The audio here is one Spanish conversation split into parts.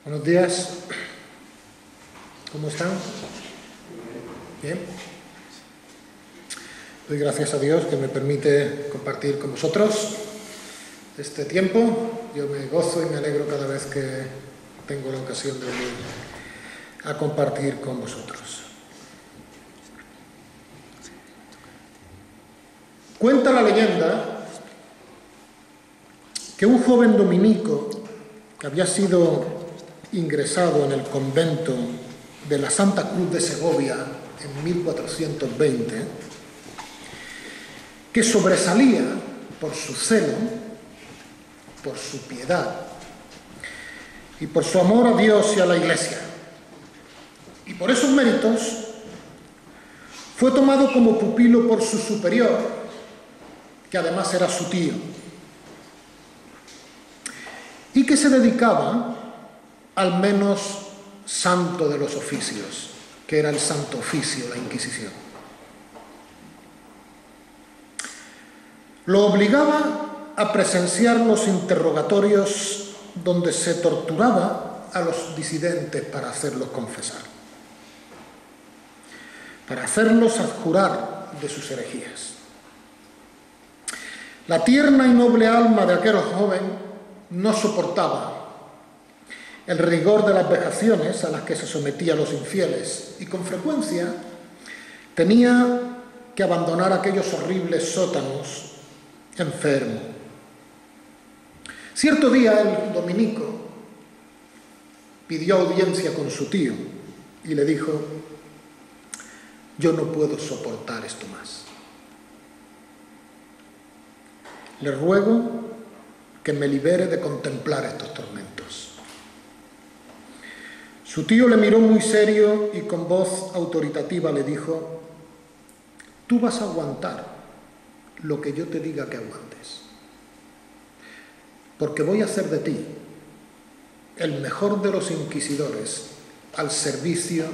Buenos días. ¿Cómo están? Bien. Doy gracias a Dios que me permite compartir con vosotros este tiempo. Yo me gozo y me alegro cada vez que tengo la ocasión de venir a compartir con vosotros. Cuenta la leyenda que un joven dominico que había sido ingresado en el convento de la Santa Cruz de Segovia en 1420, que sobresalía por su celo, por su piedad y por su amor a Dios y a la Iglesia. Y por esos méritos fue tomado como pupilo por su superior, que además era su tío, y que se dedicaba al menos santo de los oficios, que era el Santo Oficio, la Inquisición. Lo obligaba a presenciar los interrogatorios donde se torturaba a los disidentes para hacerlos confesar, para hacerlos abjurar de sus herejías. La tierna y noble alma de aquel joven no soportaba el rigor de las vejaciones a las que se sometían los infieles y con frecuencia tenía que abandonar aquellos horribles sótanos enfermo. Cierto día el dominico pidió audiencia con su tío y le dijo: yo no puedo soportar esto más. Le ruego que me libere de contemplar estos tormentos. Su tío le miró muy serio y con voz autoritativa le dijo: tú vas a aguantar lo que yo te diga que aguantes, porque voy a hacer de ti el mejor de los inquisidores al servicio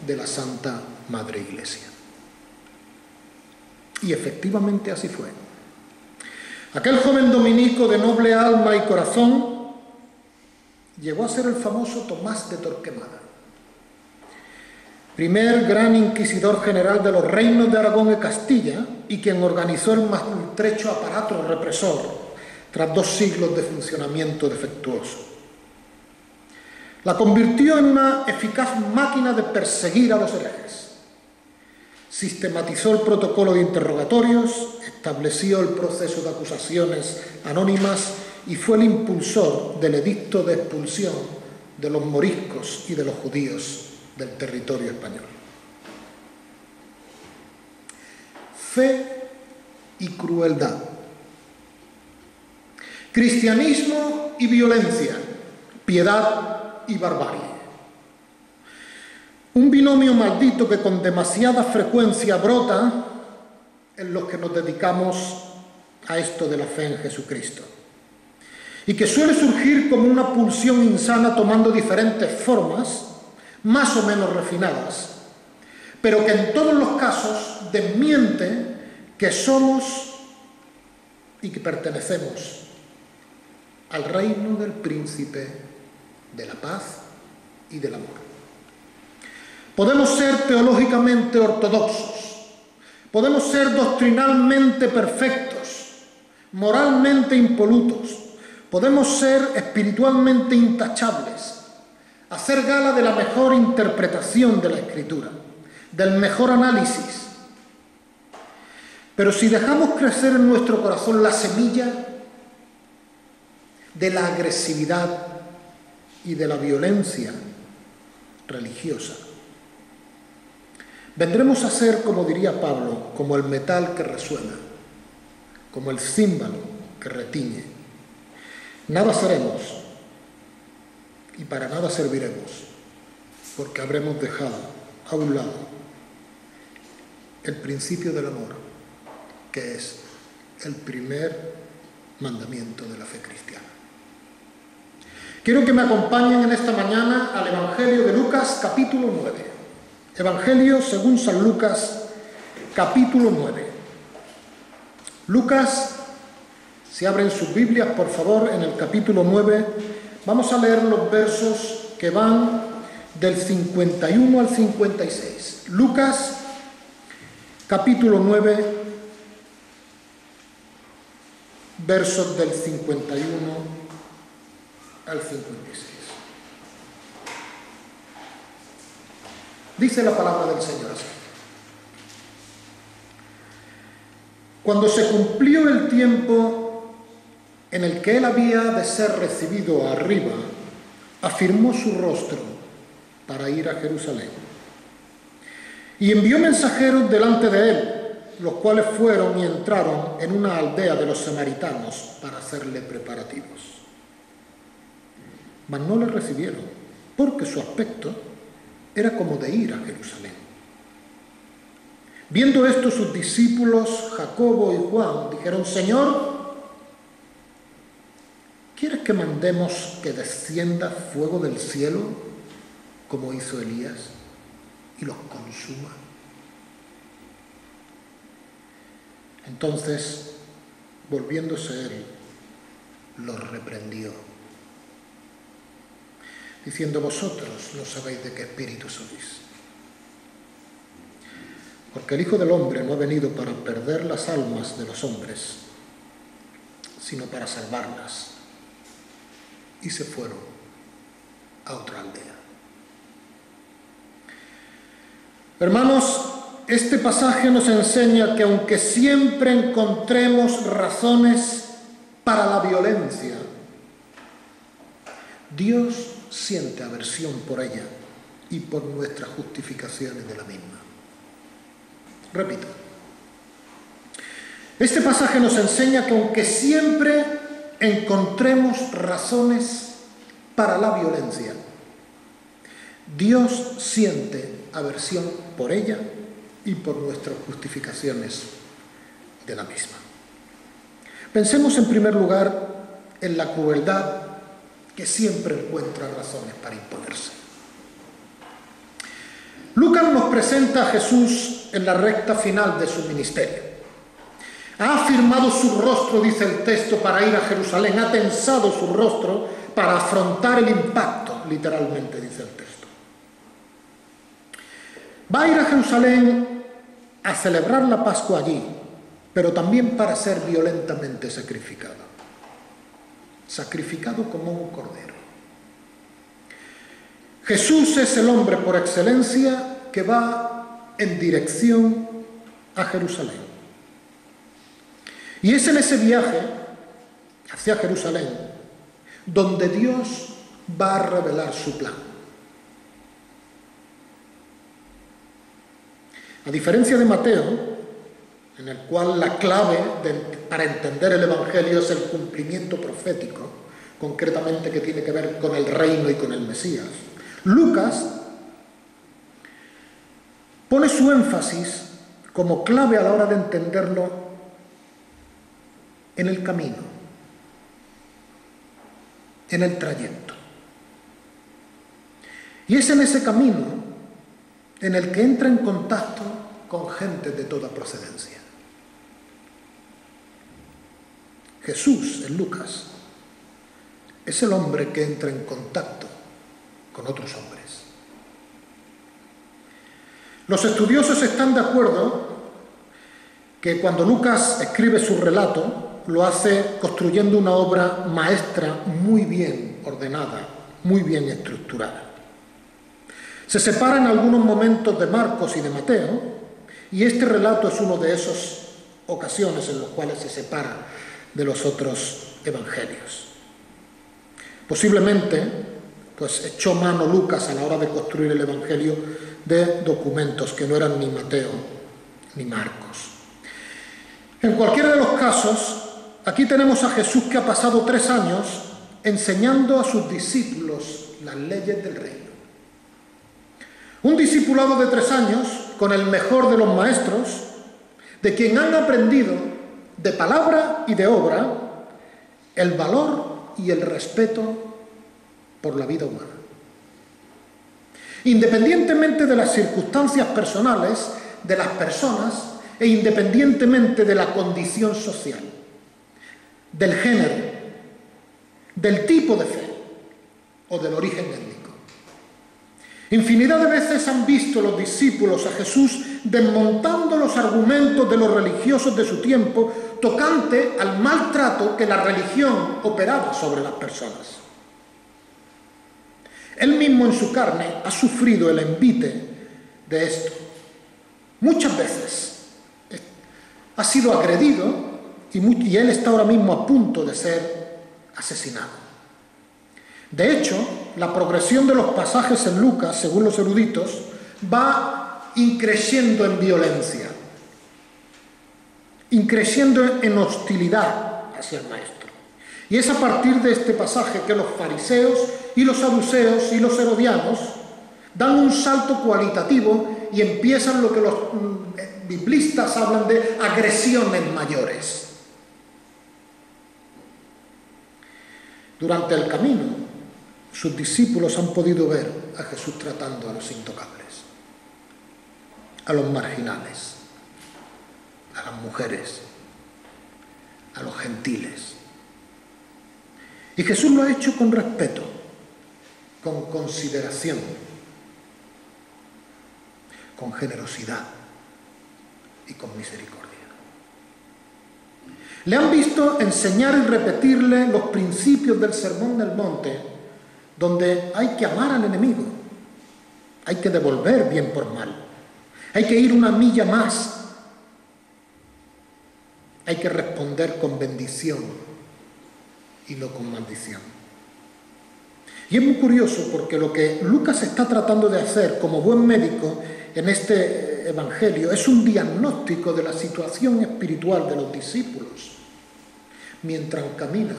de la Santa Madre Iglesia. Y efectivamente así fue. Aquel joven dominico de noble alma y corazón llegó a ser el famoso Tomás de Torquemada, primer gran inquisidor general de los reinos de Aragón y Castilla y quien organizó el maltrecho aparato represor tras 2 siglos de funcionamiento defectuoso. La convirtió en una eficaz máquina de perseguir a los herejes. Sistematizó el protocolo de interrogatorios, estableció el proceso de acusaciones anónimas y fue el impulsor del edicto de expulsión de los moriscos y de los judíos del territorio español. Fe y crueldad, cristianismo y violencia, piedad y barbarie. Un binomio maldito que con demasiada frecuencia brota en los que nos dedicamos a esto de la fe en Jesucristo y que suele surgir como una pulsión insana tomando diferentes formas, más o menos refinadas, pero que en todos los casos desmiente que somos y que pertenecemos al reino del príncipe de la paz y del amor. Podemos ser teológicamente ortodoxos, podemos ser doctrinalmente perfectos, moralmente impolutos, podemos ser espiritualmente intachables, hacer gala de la mejor interpretación de la Escritura, del mejor análisis. Pero si dejamos crecer en nuestro corazón la semilla de la agresividad y de la violencia religiosa, vendremos a ser, como diría Pablo, como el metal que resuena, como el címbalo que retiñe. Nada seremos y para nada serviremos, porque habremos dejado a un lado el principio del amor, que es el primer mandamiento de la fe cristiana. Quiero que me acompañen en esta mañana al Evangelio de Lucas, capítulo 9. Evangelio según San Lucas, capítulo 9. Lucas, si abren sus Biblias, por favor, en el capítulo 9, vamos a leer los versos que van del 51 al 56. Lucas, capítulo 9, versos del 51 al 56. Dice la palabra del Señor así. Cuando se cumplió el tiempo en el que él había de ser recibido arriba, afirmó su rostro para ir a Jerusalén. Y envió mensajeros delante de él, los cuales fueron y entraron en una aldea de los samaritanos para hacerle preparativos. Mas no le recibieron, porque su aspecto era como de ir a Jerusalén. Viendo esto, sus discípulos, Jacobo y Juan, dijeron: Señor, ¿quieres que mandemos que descienda fuego del cielo, como hizo Elías, y los consuma? Entonces, volviéndose él, los reprendió, diciendo: vosotros no sabéis de qué espíritu sois. Porque el Hijo del Hombre no ha venido para perder las almas de los hombres, sino para salvarlas. Y se fueron a otra aldea. Hermanos, este pasaje nos enseña que aunque siempre encontremos razones para la violencia, Dios siente aversión por ella y por nuestras justificaciones de la misma. Repito, este pasaje nos enseña que aunque siempre encontremos razones para la violencia, Dios siente aversión por ella y por nuestras justificaciones de la misma. Pensemos en primer lugar en la crueldad que siempre encuentra razones para imponerse. Lucas nos presenta a Jesús en la recta final de su ministerio. Ha afirmado su rostro, dice el texto, para ir a Jerusalén. Ha tensado su rostro para afrontar el impacto, literalmente dice el texto. Va a ir a Jerusalén a celebrar la Pascua allí, pero también para ser violentamente sacrificado. Sacrificado como un cordero. Jesús es el hombre por excelencia que va en dirección a Jerusalén. Y es en ese viaje hacia Jerusalén donde Dios va a revelar su plan. A diferencia de Mateo, en el cual la clave para entender el Evangelio es el cumplimiento profético, concretamente que tiene que ver con el reino y con el Mesías, Lucas pone su énfasis como clave a la hora de entenderlo en el camino, en el trayecto. Y es en ese camino en el que entra en contacto con gente de toda procedencia. Jesús, en Lucas, es el hombre que entra en contacto con otros hombres. Los estudiosos están de acuerdo que cuando Lucas escribe su relato, lo hace construyendo una obra maestra muy bien ordenada, muy bien estructurada. Se separa en algunos momentos de Marcos y de Mateo, y este relato es una de esas ocasiones en las cuales se separa de los otros evangelios. Posiblemente echó mano Lucas a la hora de construir el Evangelio de documentos que no eran ni Mateo ni Marcos. En cualquiera de los casos, aquí tenemos a Jesús que ha pasado 3 años enseñando a sus discípulos las leyes del reino. Un discipulado de 3 años con el mejor de los maestros, de quien han aprendido de palabra y de obra el valor y el respeto por la vida humana. Independientemente de las circunstancias personales de las personas e independientemente de la condición social, del género, del tipo de fe o del origen étnico. Infinidad de veces han visto los discípulos a Jesús desmontando los argumentos de los religiosos de su tiempo tocante al maltrato que la religión operaba sobre las personas. Él mismo en su carne ha sufrido el envite de esto. Muchas veces ha sido agredido y él está ahora mismo a punto de ser asesinado. De hecho, la progresión de los pasajes en Lucas, según los eruditos, va increciendo en violencia, increciendo en hostilidad hacia el Maestro. Y es a partir de este pasaje que los fariseos y los saduceos y los herodianos dan un salto cualitativo y empiezan lo que los biblistas hablan de agresiones mayores. Durante el camino, sus discípulos han podido ver a Jesús tratando a los intocables, a los marginales, a las mujeres, a los gentiles. Y Jesús lo ha hecho con respeto, con consideración, con generosidad y con misericordia. Le han visto enseñar y repetirle los principios del Sermón del Monte, donde hay que amar al enemigo, hay que devolver bien por mal, hay que ir una milla más, hay que responder con bendición y no con maldición. Y es muy curioso porque lo que Lucas está tratando de hacer como buen médico en este evangelio es un diagnóstico de la situación espiritual de los discípulos mientras caminan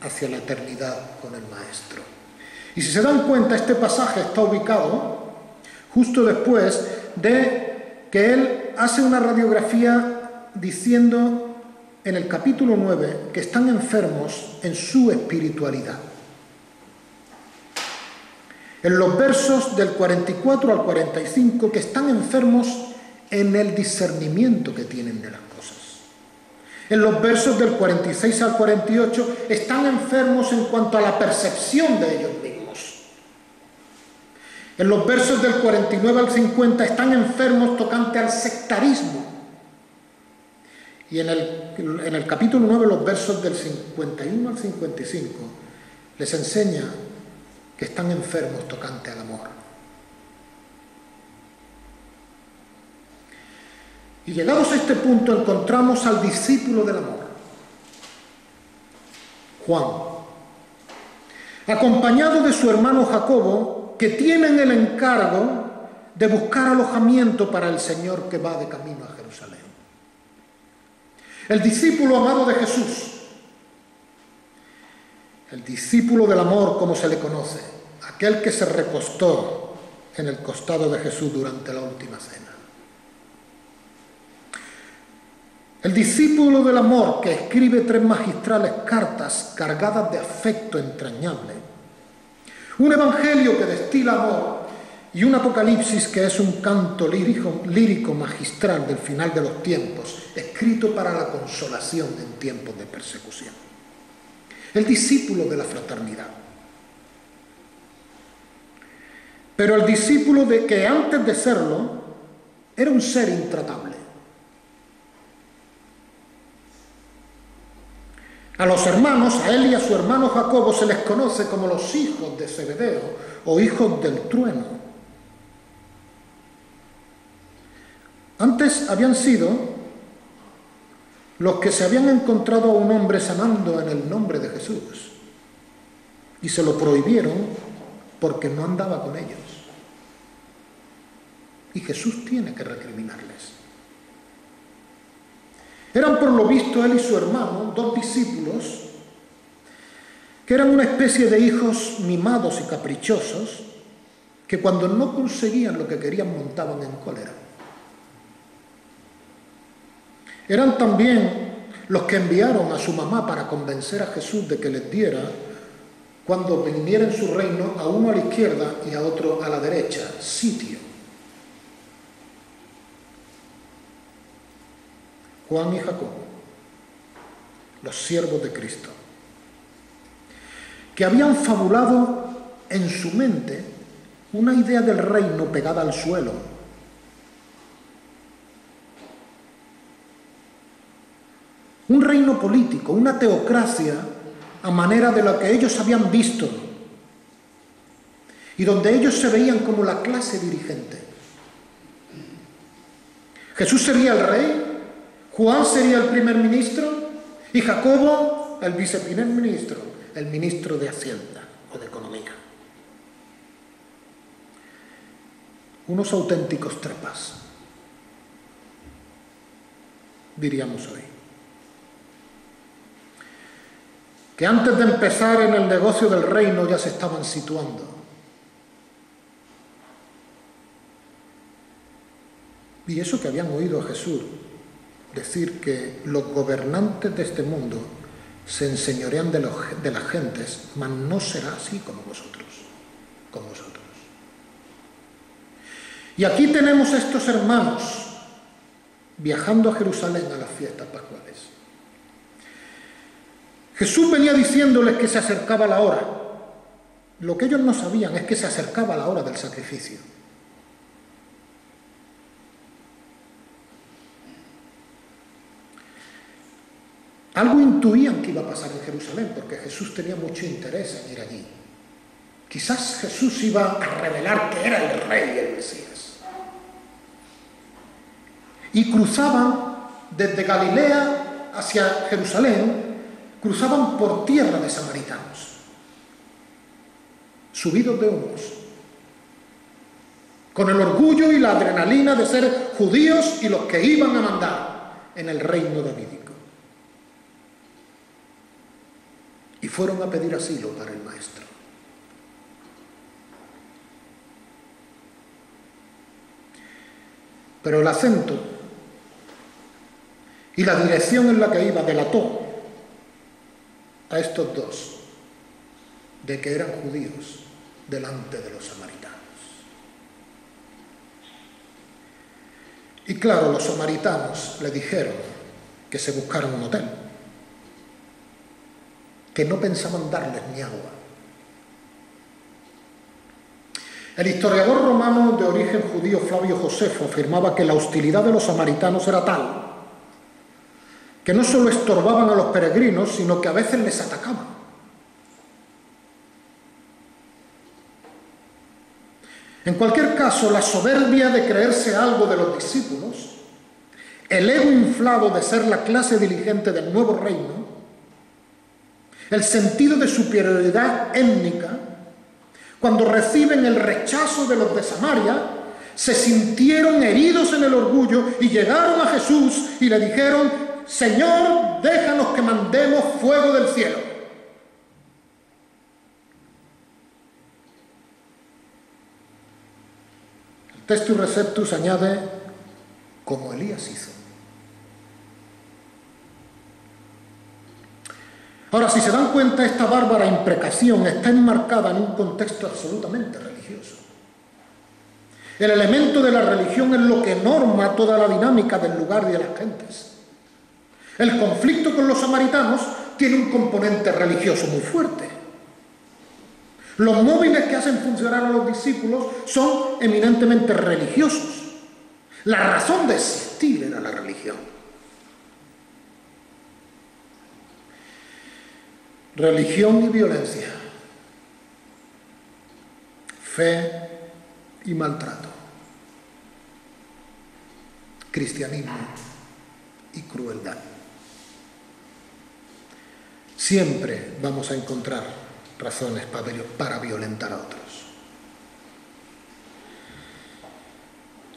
hacia la eternidad con el Maestro. Y si se dan cuenta, este pasaje está ubicado justo después de que él hace una radiografía diciendo en el capítulo 9 que están enfermos en su espiritualidad. En los versos del 44 al 45 que están enfermos en el discernimiento que tienen de las cosas. En los versos del 46 al 48 están enfermos en cuanto a la percepción de ellos mismos. En los versos del 49 al 50 están enfermos tocante al sectarismo. Y en el capítulo 9, los versos del 51 al 55, les enseña que están enfermos tocante al amor. Y llegados a este punto encontramos al discípulo del amor, Juan, acompañado de su hermano Jacobo, que tienen el encargo de buscar alojamiento para el Señor que va de camino a Jerusalén. El discípulo amado de Jesús, el discípulo del amor como se le conoce, aquel que se recostó en el costado de Jesús durante la última cena. El discípulo del amor que escribe 3 magistrales cartas cargadas de afecto entrañable, un evangelio que destila amor y un apocalipsis que es un canto lírico magistral del final de los tiempos, escrito para la consolación en tiempos de persecución. El discípulo de la fraternidad. Pero el discípulo de que antes de serlo era un ser intratable. A los hermanos, a él y a su hermano Jacobo, se les conoce como los hijos de Zebedeo o hijos del trueno. Antes habían sido los que se habían encontrado a un hombre sanando en el nombre de Jesús y se lo prohibieron porque no andaba con ellos. Y Jesús tiene que recriminarles. Eran por lo visto él y su hermano, 2 discípulos, que eran una especie de hijos mimados y caprichosos, que cuando no conseguían lo que querían montaban en cólera. Eran también los que enviaron a su mamá para convencer a Jesús de que les diera, cuando viniera en su reino, a uno a la izquierda y a otro a la derecha, sitio. Juan y Jacobo, los siervos de Cristo. que habían fabulado en su mente una idea del reino pegada al suelo. Un reino político, una teocracia a manera de lo que ellos habían visto y donde ellos se veían como la clase dirigente. Jesús sería el rey, Juan sería el primer ministro y Jacobo el viceprimer ministro, el ministro de Hacienda o de Economía. Unos auténticos trepas, diríamos hoy. Que antes de empezar en el negocio del reino ya se estaban situando. Y eso que habían oído a Jesús decir que los gobernantes de este mundo se enseñorean de las gentes, mas no será así como vosotros, con vosotros. Y aquí tenemos a estos hermanos viajando a Jerusalén a las fiestas pascuales. Jesús venía diciéndoles que se acercaba la hora. Lo que ellos no sabían es que se acercaba la hora del sacrificio. Algo intuían que iba a pasar en Jerusalén, porque Jesús tenía mucho interés en ir allí. Quizás Jesús iba a revelar que era el rey, el Mesías. Y cruzaban desde Galilea hacia Jerusalén, cruzaban por tierra de samaritanos, subidos de humos, con el orgullo y la adrenalina de ser judíos y los que iban a mandar en el reino davídico. Y fueron a pedir asilo para el maestro. Pero el acento y la dirección en la que iba delató a estos dos de que eran judíos delante de los samaritanos. Y claro, los samaritanos le dijeron que se buscaran un hotel, que no pensaban darles ni agua. El historiador romano de origen judío Flavio Josefo afirmaba que la hostilidad de los samaritanos era tal que no solo estorbaban a los peregrinos, sino que a veces les atacaban. En cualquier caso, la soberbia de creerse algo de los discípulos, el ego inflado de ser la clase dirigente del nuevo reino, el sentido de superioridad étnica, cuando reciben el rechazo de los de Samaria, se sintieron heridos en el orgullo y llegaron a Jesús y le dijeron: Señor, déjanos que mandemos fuego del cielo. El Textus Receptus añade: como Elías hizo. Ahora, si se dan cuenta, esta bárbara imprecación está enmarcada en un contexto absolutamente religioso. El elemento de la religión es lo que norma toda la dinámica del lugar y de las gentes. El conflicto con los samaritanos tiene un componente religioso muy fuerte. Los móviles que hacen funcionar a los discípulos son eminentemente religiosos. La razón de existir era la religión. Religión y violencia, fe y maltrato, cristianismo y crueldad. Siempre vamos a encontrar razones para violentar a otros.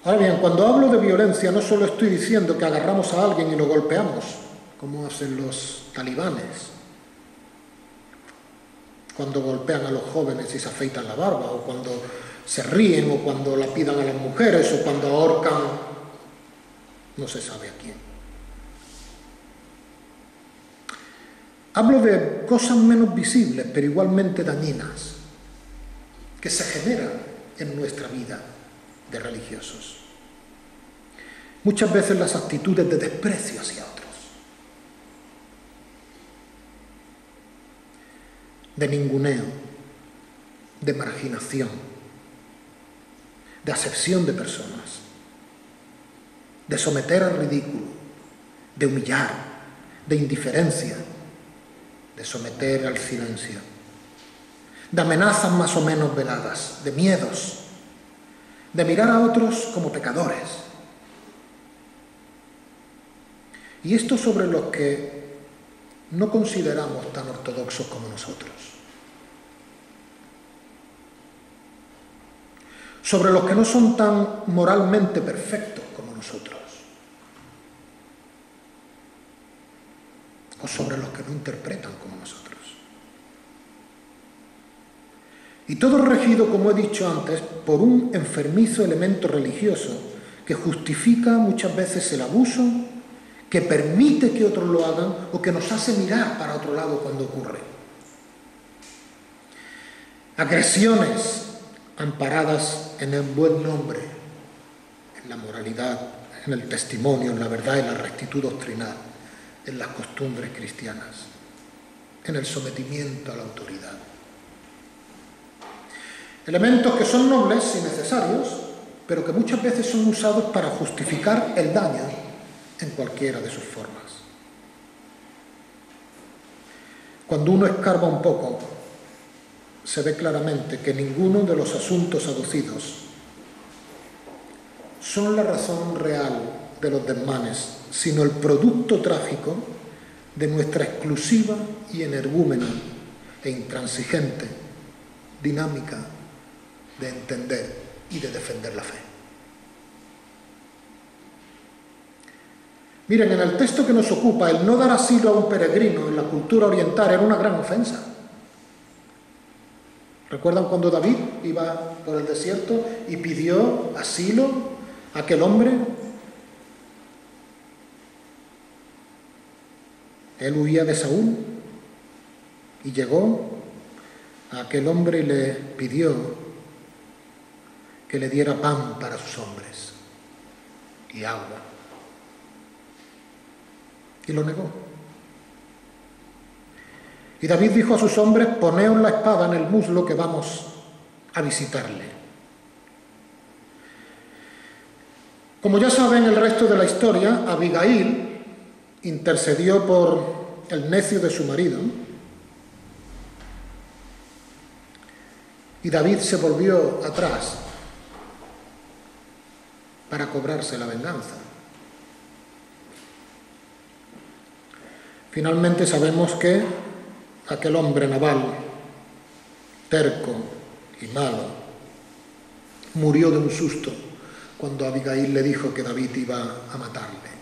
Ahora bien, cuando hablo de violencia no solo estoy diciendo que agarramos a alguien y lo golpeamos, como hacen los talibanes, cuando golpean a los jóvenes y se afeitan la barba, o cuando se ríen, o cuando lapidan a las mujeres, o cuando ahorcan no se sabe a quién. Hablo de cosas menos visibles, pero igualmente dañinas, que se generan en nuestra vida de religiosos. Muchas veces las actitudes de desprecio hacia otros. de ninguneo, de marginación, de acepción de personas, de someter al ridículo, de humillar, de indiferencia, de someter al silencio, de amenazas más o menos veladas, de miedos, de mirar a otros como pecadores. Y esto sobre los que no consideramos tan ortodoxos como nosotros. Sobre los que no son tan moralmente perfectos como nosotros. O sobre los que no interpretan como nosotros. Y todo regido, como he dicho antes, por un enfermizo elemento religioso que justifica muchas veces el abuso, que permite que otros lo hagan o que nos hace mirar para otro lado cuando ocurre. Agresiones amparadas en el buen nombre, en la moralidad, en el testimonio, en la verdad, en la rectitud doctrinal, en las costumbres cristianas, en el sometimiento a la autoridad. Elementos que son nobles y necesarios, pero que muchas veces son usados para justificar el daño en cualquiera de sus formas. Cuando uno escarba un poco, se ve claramente que ninguno de los asuntos aducidos son la razón real de los desmanes, sino el producto trágico de nuestra exclusiva y energúmena e intransigente dinámica de entender y de defender la fe. Miren, en el texto que nos ocupa, el no dar asilo a un peregrino en la cultura oriental era una gran ofensa. ¿Recuerdan cuando David iba por el desierto y pidió asilo a aquel hombre? Él huía de Saúl y llegó a aquel hombre y le pidió que le diera pan para sus hombres y agua. Y lo negó. Y David dijo a sus hombres: poneos la espada en el muslo que vamos a visitarle. Como ya saben el resto de la historia, Abigail intercedió por el necio de su marido y David se volvió atrás para cobrarse la venganza. Finalmente sabemos que aquel hombre Nabal, terco y malo, murió de un susto cuando Abigail le dijo que David iba a matarle.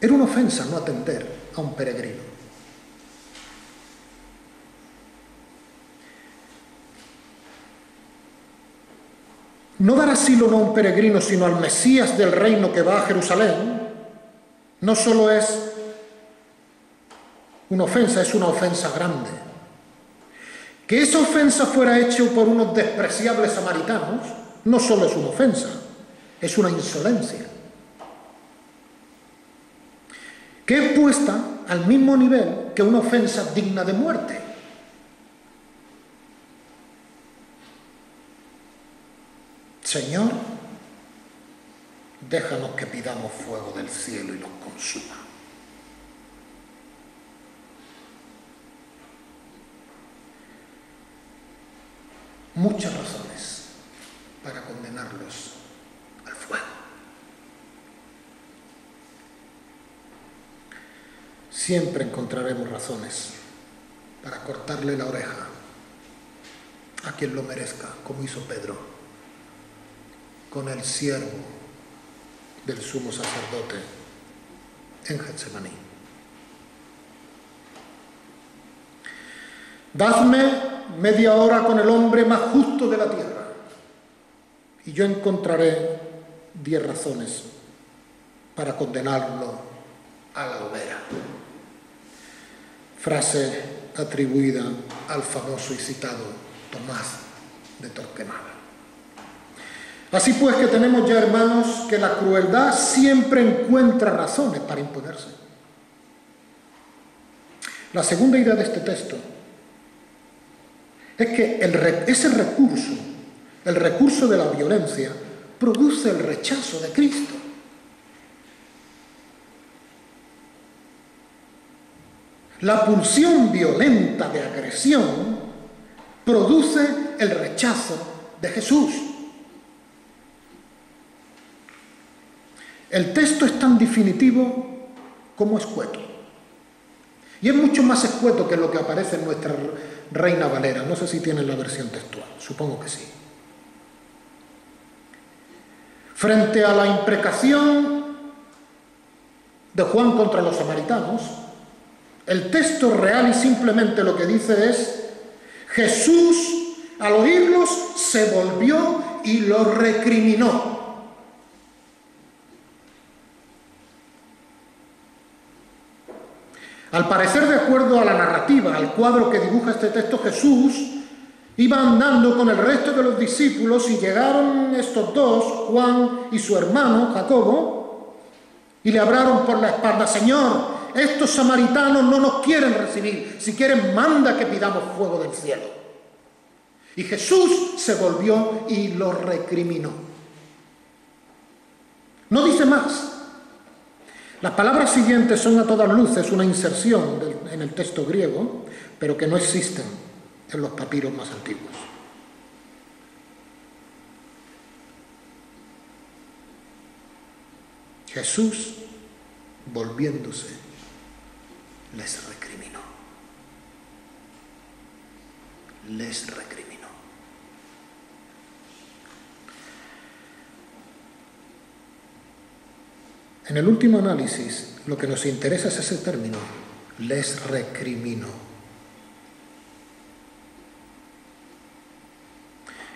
Era una ofensa no atender a un peregrino. No dar asilo no a un peregrino, sino al Mesías del reino que va a Jerusalén, no solo es una ofensa, es una ofensa grande. Que esa ofensa fuera hecha por unos despreciables samaritanos no solo es una ofensa, es una insolencia. Que es puesta al mismo nivel que una ofensa digna de muerte. Señor, déjanos que pidamos fuego del cielo y los consuma. Muchas razones para condenarlos al fuego. Siempre encontraremos razones para cortarle la oreja a quien lo merezca, como hizo Pedro con el siervo del sumo sacerdote en Getsemaní. Dadme media hora con el hombre más justo de la tierra y yo encontraré 10 razones para condenarlo a la hoguera. Frase atribuida al famoso y citado Tomás de Torquemada. Así pues que tenemos ya, hermanos, que la crueldad siempre encuentra razones para imponerse. La segunda idea de este texto es que ese recurso, el recurso de la violencia, produce el rechazo de Cristo. La pulsión violenta de agresión produce el rechazo de Jesús. El texto es tan definitivo como escueto. Y es mucho más escueto que lo que aparece en nuestra Reina Valera. No sé si tienen la versión textual, supongo que sí. Frente a la imprecación de Juan contra los samaritanos, el texto real y simplemente lo que dice es: Jesús, al oírlos, se volvió y los recriminó. Al parecer, de acuerdo a la narrativa, al cuadro que dibuja este texto, Jesús iba andando con el resto de los discípulos y llegaron estos dos, Juan y su hermano Jacobo, y le hablaron por la espalda: Señor, estos samaritanos no nos quieren recibir, si quieren manda que pidamos fuego del cielo. Y Jesús se volvió y los recriminó. No dice más. Las palabras siguientes son a todas luces una inserción en el texto griego, pero que no existen en los papiros más antiguos. Jesús, volviéndose, les recriminó. Les recriminó. En el último análisis, lo que nos interesa es ese término, les recriminó.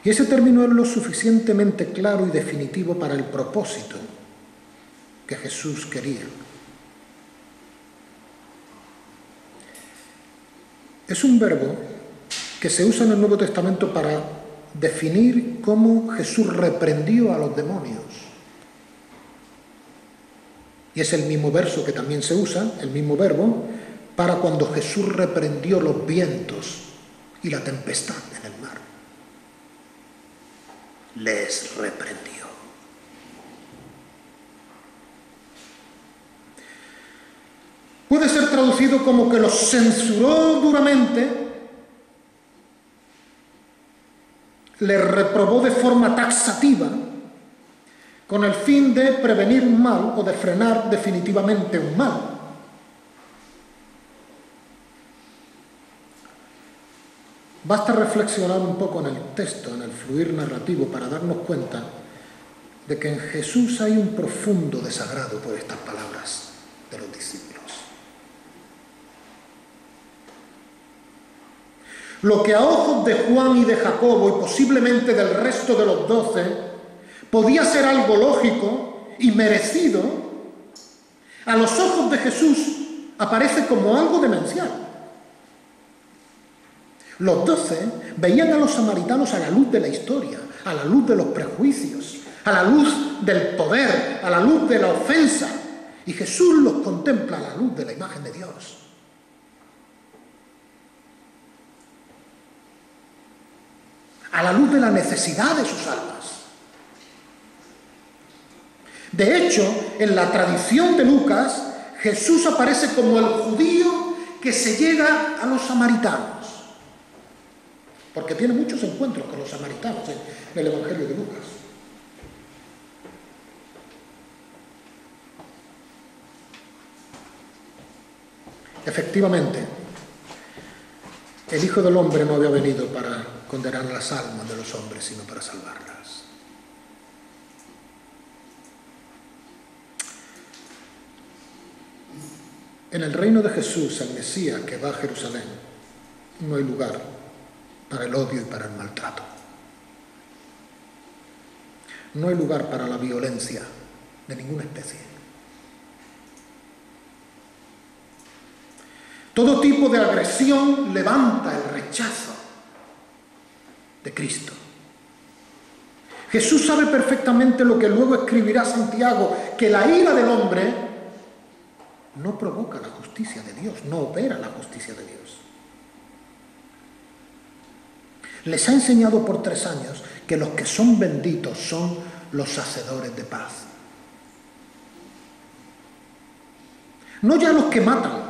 Y ese término es lo suficientemente claro y definitivo para el propósito que Jesús quería. Es un verbo que se usa en el Nuevo Testamento para definir cómo Jesús reprendió a los demonios. Y es el mismo verso que también se usa, el mismo verbo, para cuando Jesús reprendió los vientos y la tempestad en el mar. Les reprendió. Puede ser traducido como que los censuró duramente, les reprobó de forma taxativa, con el fin de prevenir un mal o de frenar definitivamente un mal. Basta reflexionar un poco en el texto, en el fluir narrativo, para darnos cuenta de que en Jesús hay un profundo desagrado por estas palabras de los discípulos. Lo que a ojos de Juan y de Jacobo y posiblemente del resto de los 12 podía ser algo lógico y merecido, a los ojos de Jesús aparece como algo demencial. Los 12 veían a los samaritanos a la luz de la historia, a la luz de los prejuicios, a la luz del poder, a la luz de la ofensa, y Jesús los contempla a la luz de la imagen de Dios. A la luz de la necesidad de sus almas. De hecho, en la tradición de Lucas, Jesús aparece como el judío que se llega a los samaritanos, porque tiene muchos encuentros con los samaritanos en el Evangelio de Lucas. Efectivamente, el Hijo del Hombre no había venido para condenar las almas de los hombres, sino para salvarlas. En el reino de Jesús, el Mesías que va a Jerusalén, no hay lugar para el odio y para el maltrato. No hay lugar para la violencia de ninguna especie. Todo tipo de agresión levanta el rechazo de Cristo. Jesús sabe perfectamente lo que luego escribirá Santiago, que la ira del hombre no provoca la justicia de Dios, no opera la justicia de Dios. Les ha enseñado por 3 años que los que son benditos son los hacedores de paz. No ya los que matan,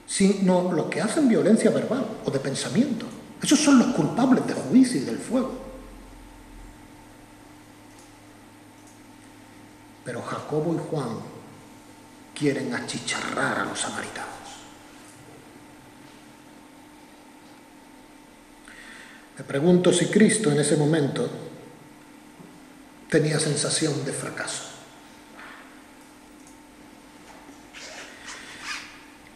sino los que hacen violencia verbal o de pensamiento. Esos son los culpables de juicio y del fuego. Pero Jacobo y Juan quieren achicharrar a los samaritanos. Me pregunto si Cristo en ese momento tenía sensación de fracaso.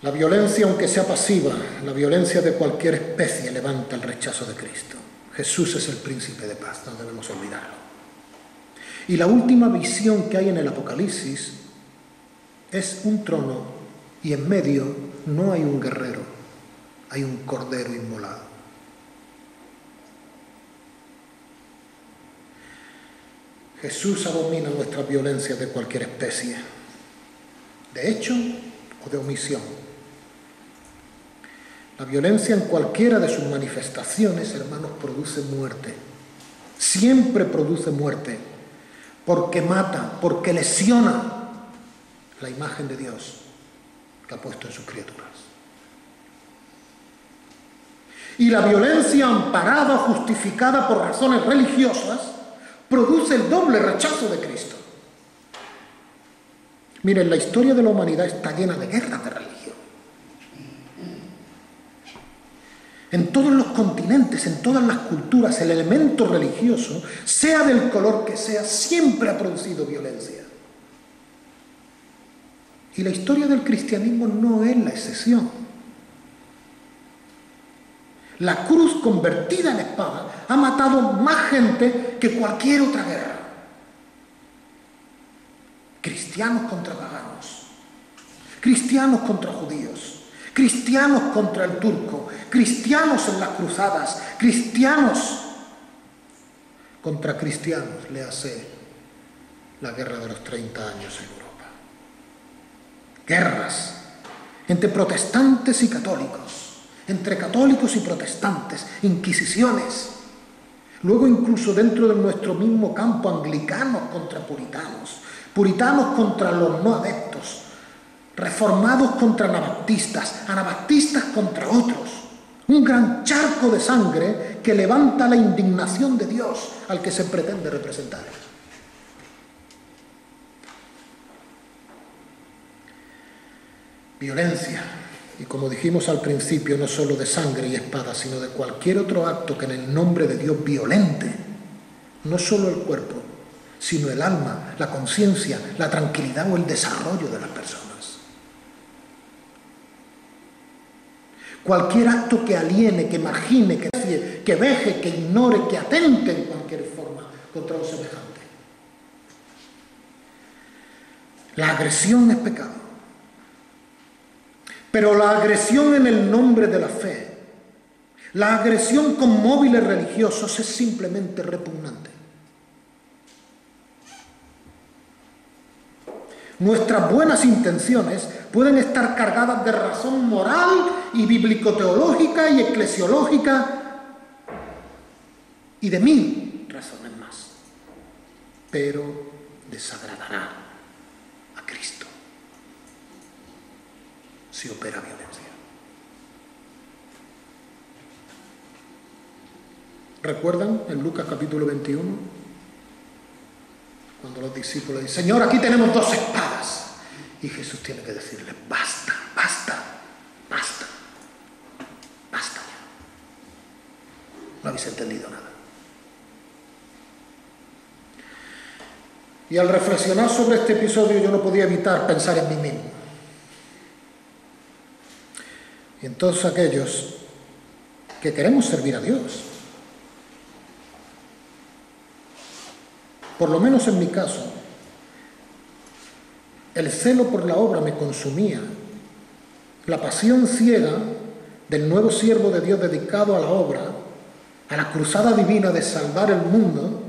La violencia, aunque sea pasiva, la violencia de cualquier especie levanta el rechazo de Cristo. Jesús es el príncipe de paz, no debemos olvidarlo. Y la última visión que hay en el Apocalipsis es un trono y en medio no hay un guerrero, hay un cordero inmolado. Jesús abomina nuestras violencias de cualquier especie, de hecho o de omisión. La violencia en cualquiera de sus manifestaciones, hermanos, produce muerte. Siempre produce muerte, porque mata, porque lesiona la imagen de Dios que ha puesto en sus criaturas. Y la violencia amparada, justificada por razones religiosas, produce el doble rechazo de Cristo. Miren, la historia de la humanidad está llena de guerras de religión. En todos los continentes, en todas las culturas, el elemento religioso, sea del color que sea, siempre ha producido violencia. Y la historia del cristianismo no es la excepción. La cruz convertida en espada ha matado más gente que cualquier otra guerra. Cristianos contra paganos, cristianos contra judíos, cristianos contra el turco, cristianos en las cruzadas, cristianos contra cristianos, le hace la guerra de los 30 años en Europa. Guerras entre protestantes y católicos, entre católicos y protestantes, inquisiciones. Luego incluso dentro de nuestro mismo campo, anglicanos contra puritanos, puritanos contra los no adeptos, reformados contra anabaptistas, anabaptistas contra otros. Un gran charco de sangre que levanta la indignación de Dios al que se pretende representar. Violencia. Y como dijimos al principio, no solo de sangre y espada, sino de cualquier otro acto que en el nombre de Dios violente, no solo el cuerpo, sino el alma, la conciencia, la tranquilidad o el desarrollo de las personas. Cualquier acto que aliene, que margine, que veje, que ignore, que atente en cualquier forma contra lo semejante. La agresión es pecado. Pero la agresión en el nombre de la fe, la agresión con móviles religiosos es simplemente repugnante. Nuestras buenas intenciones pueden estar cargadas de razón moral y bíblico-teológica y eclesiológica y de 1000 razones más, pero desagradará a Cristo si opera violencia. ¿Recuerdan en Lucas capítulo 21? Cuando los discípulos dicen, Señor, aquí tenemos 2 espadas. Y Jesús tiene que decirles, basta, basta, basta, basta ya. No habéis entendido nada. Y al reflexionar sobre este episodio yo no podía evitar pensar en mí mismo. Y en todos aquellos que queremos servir a Dios. Por lo menos en mi caso, el celo por la obra me consumía. La pasión ciega del nuevo siervo de Dios dedicado a la obra, a la cruzada divina de salvar el mundo,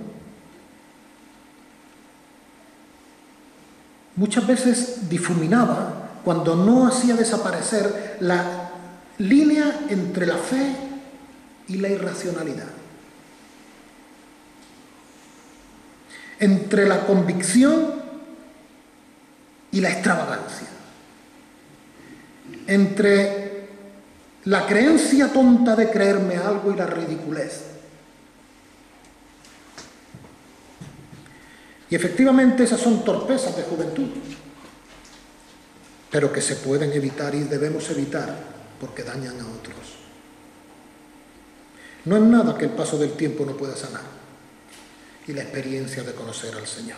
muchas veces difuminaba cuando no hacía desaparecer la línea entre la fe y la irracionalidad, entre la convicción y la extravagancia, entre la creencia tonta de creerme algo y la ridiculez. Y efectivamente esas son torpezas de juventud, pero que se pueden evitar y debemos evitar porque dañan a otros. No es nada que el paso del tiempo no pueda sanar y la experiencia de conocer al Señor.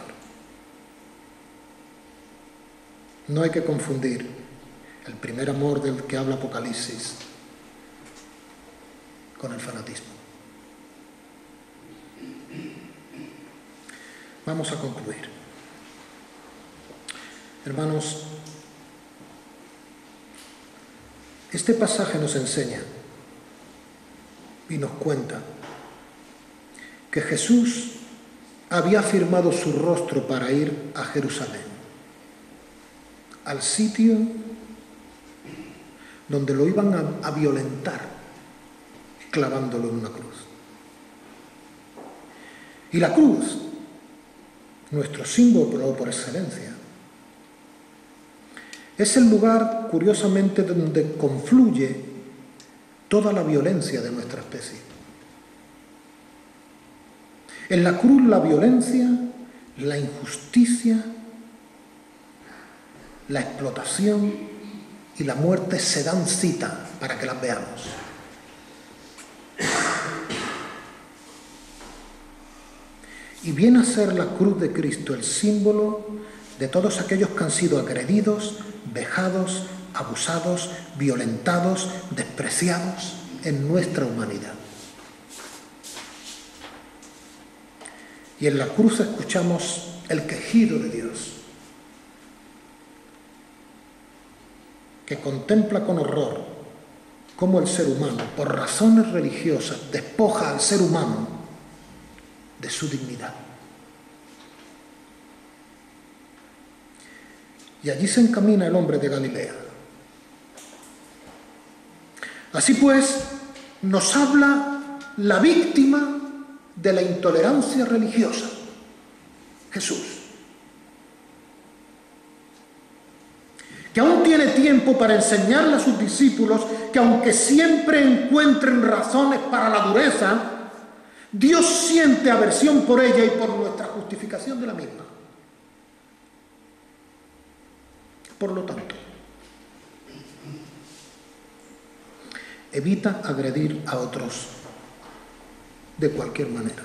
No hay que confundir el primer amor del que habla Apocalipsis con el fanatismo. Vamos a concluir. Hermanos, este pasaje nos enseña y nos cuenta que Jesús había firmado su rostro para ir a Jerusalén, al sitio donde lo iban a violentar, clavándolo en una cruz. Y la cruz, nuestro símbolo por excelencia, es el lugar, curiosamente, donde confluye toda la violencia de nuestra especie. En la cruz la violencia, la injusticia, la explotación y la muerte se dan cita para que las veamos. Y viene a ser la cruz de Cristo el símbolo de todos aquellos que han sido agredidos, vejados, abusados, violentados, despreciados en nuestra humanidad. Y en la cruz escuchamos el quejido de Dios, que contempla con horror cómo el ser humano, por razones religiosas, despoja al ser humano de su dignidad. Y allí se encamina el hombre de Galilea. Así pues, nos habla la víctima de la intolerancia religiosa, Jesús, que aún tiene tiempo para enseñarle a sus discípulos que aunque siempre encuentren razones para la dureza, Dios siente aversión por ella y por nuestra justificación de la misma. Por lo tanto, evita agredir a otros de cualquier manera.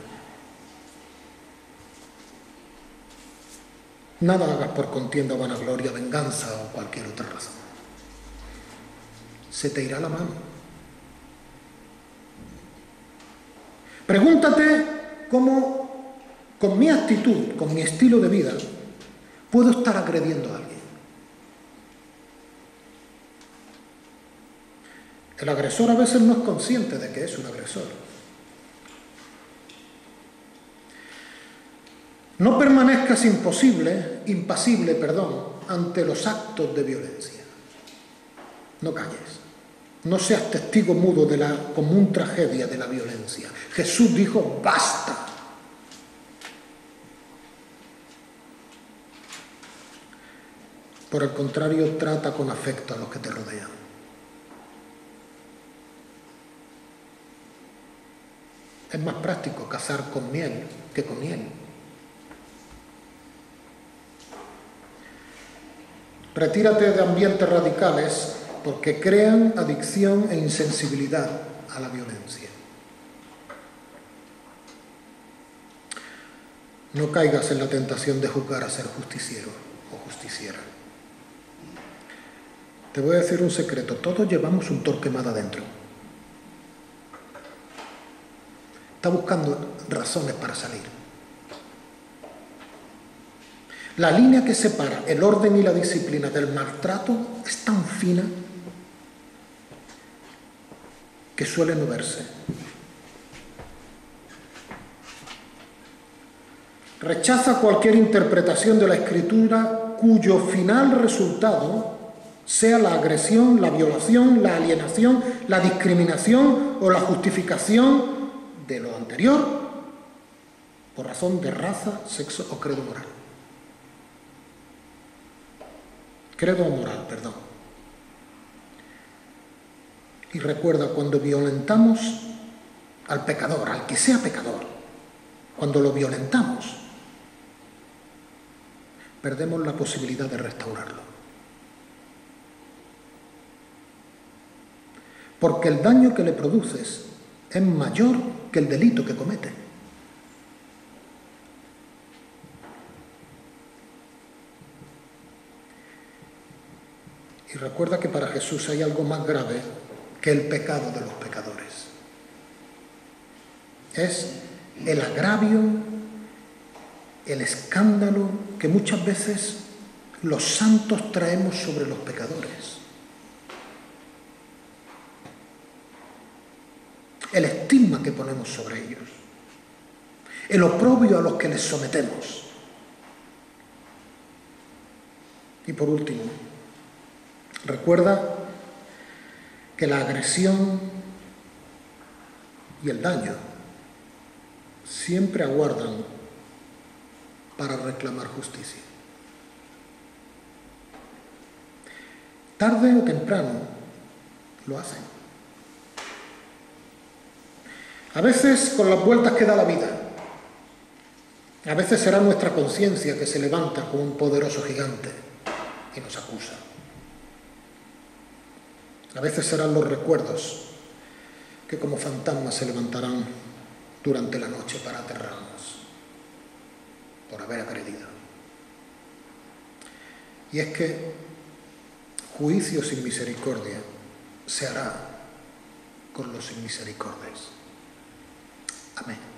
Nada hagas por contienda, vanagloria, venganza o cualquier otra razón. Se te irá la mano. Pregúntate cómo, con mi actitud, con mi estilo de vida, puedo estar agrediendo a alguien. El agresor a veces no es consciente de que es un agresor. No permanezcas impasible, ante los actos de violencia. No calles. No seas testigo mudo de la común tragedia de la violencia. Jesús dijo, basta. Por el contrario, trata con afecto a los que te rodean. Es más práctico cazar con miel que con hiel. Retírate de ambientes radicales porque crean adicción e insensibilidad a la violencia. No caigas en la tentación de juzgar a ser justiciero o justiciera. Te voy a decir un secreto, todos llevamos un Torquemada dentro. Está buscando razones para salir. La línea que separa el orden y la disciplina del maltrato es tan fina que suele no verse. Rechaza cualquier interpretación de la Escritura cuyo final resultado sea la agresión, la violación, la alienación, la discriminación o la justificación de lo anterior por razón de raza, sexo o credo moral. Credo o moral, perdón. Y recuerda, cuando violentamos al pecador, al que sea pecador, cuando lo violentamos, perdemos la posibilidad de restaurarlo. Porque el daño que le produces es mayor que el delito que comete. Y recuerda que para Jesús hay algo más grave que el pecado de los pecadores. Es el agravio, el escándalo que muchas veces los santos traemos sobre los pecadores. El estigma que ponemos sobre ellos, el oprobio a los que les sometemos. Y por último, recuerda que la agresión y el daño siempre aguardan para reclamar justicia. Tarde o temprano lo hacen. A veces con las vueltas que da la vida. A veces será nuestra conciencia que se levanta como un poderoso gigante y nos acusa. A veces serán los recuerdos que como fantasmas se levantarán durante la noche para aterrarnos por haber agredido. Y es que juicio sin misericordia se hará con los sin misericordias. Amén.